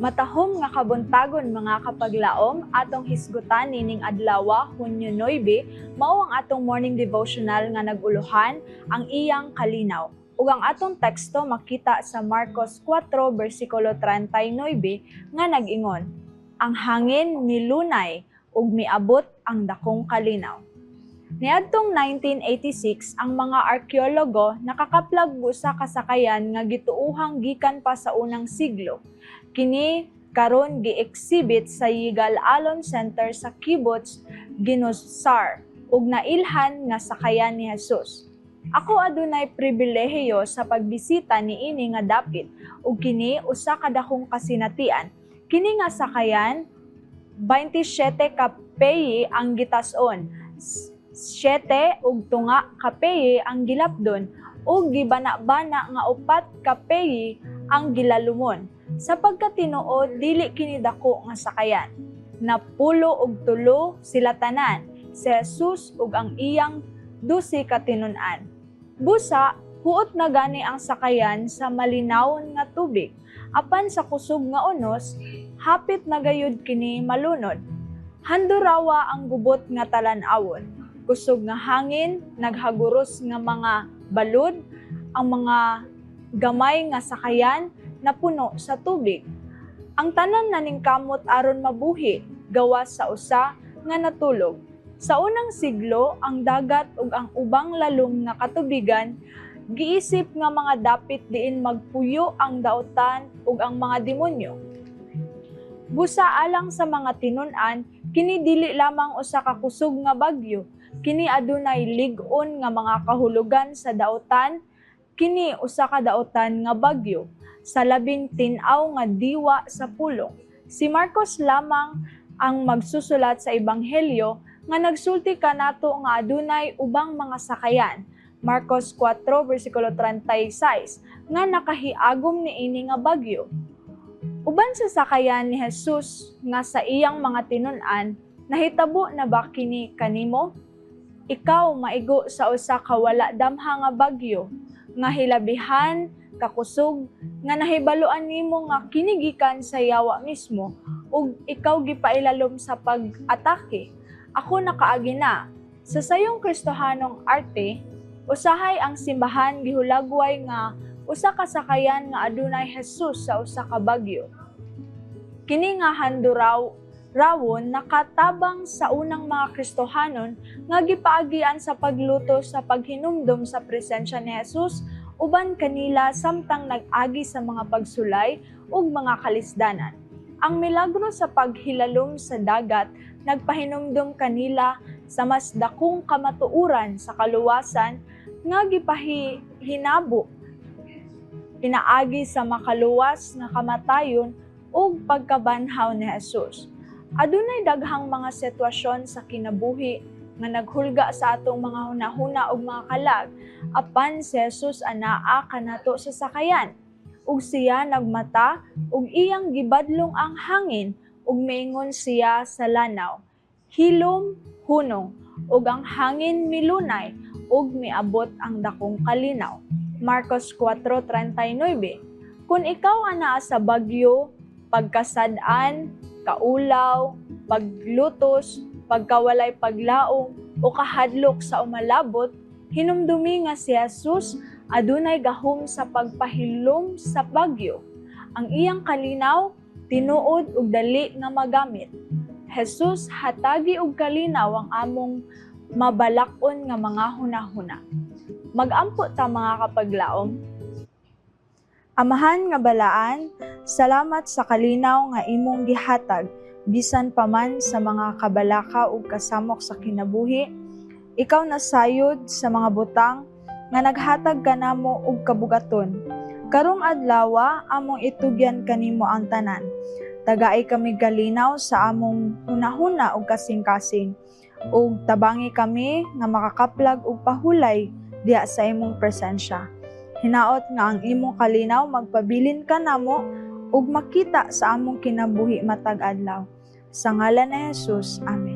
Matahom nga kabuntagon mga kapaglaom, atong hisgutan nining adlaw, Hunyo 9, mao ang atong morning devotional nga naguluhan ang iyang kalinaw. Ug ang atong teksto makita sa Marcos 4 bersikulo 39 nga nag-ingon, ang hangin milunay ug miabot ang dakong kalinaw. Niadtong 1986, ang mga arkeologo nakakaplag usa ka sakayan nga gituuhang gikan pa sa unang siglo. Kini karon gi-exhibit sa Yigal Allon Center sa Kibbutz Ginosar ug nailhan nga sakayan ni Jesus. Ako adunay pribilehiyo sa pagbisita niini nga dapit ug kini usa ka dakong kasinatian. Kini nga sakayan 27 ka peyi ang gitas-on. 7 ug tunga ka peyi ang gilapdon ug gibana-bana nga 4 ka peyi ang gilalumon. Sa pagkatinuod, dili kini dako nga sakayan. Napulo og 3 sila tanan, si Jesus ug ang iyang 12 ka tinun-an. Busa, huot na gani ang sakayan sa malinawon nga tubig. Apan sa kusog nga unos, hapit na gayud kini malunod. Handurawa ang gubot nga talan-awon. Kusog nga hangin, naghaguros nga mga balud, ang mga gamay nga sakayan napuno sa tubig. Ang tanan naning kamot aron mabuhi, gawas sa usa nga natulog. Sa unang siglo, ang dagat ug ang ubang lalom nga katubigan giisip nga mga dapit diin magpuyo ang daotan ug ang mga demonyo. Busa alang sa mga tinun-an, kini dili lamang usa ka kusog nga bagyo, kini adunay lig-on nga mga kahulugan sa daotan, kini usa ka daotan nga bagyo sa labing tin-aw nga diwa sa pulong. Si Marcos lamang ang magsusulat sa ebanghelyo nga nagsulti kanato nga adunay ubang mga sakayan. Marcos 4 bersikulo 36 nga nakahiagom niini nga bagyo. Uban sa sakayan ni Jesus nga sa iyang mga tinun-an, nahitabo na ba kini kanimo? Ikaw maigo sa usa ka wala damha nga bagyo nga hilabihan kakusog nga nahibaloan nimo nga kinigikan sa yawa mismo ug ikaw gipailalom sa pag-atake. Ako nakaagi na. Sa sayong Kristohanong arte, usahay ang simbahan gihulagway nga usa ka sakayan nga adunay Jesus sa usa ka bagyo. Kini nga handuraw-rawon nakatabang sa unang mga Kristohanon nga gipaagian sa pagluto sa paghinumdom sa presensya ni Jesus uban kanila samtang nag-agi sa mga pagsulay ug mga kalisdanan. Ang milagro sa paghilalom sa dagat nagpahinumdom kanila sa mas dakong kamatuoran sa kaluwasan nga gipahinabo pinaagi sa makaluwas nga kamatayon ug pagkabanhaw ni Jesus. Adunay daghang mga sitwasyon sa kinabuhi nga naghulga sa atong mga hunahuna ug mga kalag, apan si Jesus anaa kanato sa sakayan. Ug siya nagmata ug iyang gibadlong ang hangin ug miingon siya sa lanaw, hilom hunong, ug ang hangin milunay ug miabot ang dakong kalinaw. Marcos 4:39. Kung ikaw anaa sa bagyo, pagkasad-an, kaulaw, paglutos, pagkawalay paglaom o kahadlok sa umalabot, hinumdumi nga si Jesus adunay gahom sa pagpahilom sa bagyo. Ang iyang kalinaw tinuod ug dali nga magamit. Jesus hatagi og kalinaw ang among mabalak-on nga mga hunahuna. Mag-ampo ta mga kapaglaom. Amahan nga balaan, salamat sa kalinaw nga imong gihatag bisan pa man sa mga kabalaka ug kasamok sa kinabuhi. Ikaw nasayod sa mga butang nga naghatag kanamo og kabugaton. Karong adlaw among itugyan kanimo ang tanan. Tagaay kami kalinaw sa among hunahuna ug kasing-kasing. Ug tabangi kami nga makakaplag og pahulay diha sa imong presensya. Hinaot nga ang imong kalinaw magpabilin kanamo ug makita sa among kinabuhi matag adlaw. Sa ngalan ni Jesus, Amen.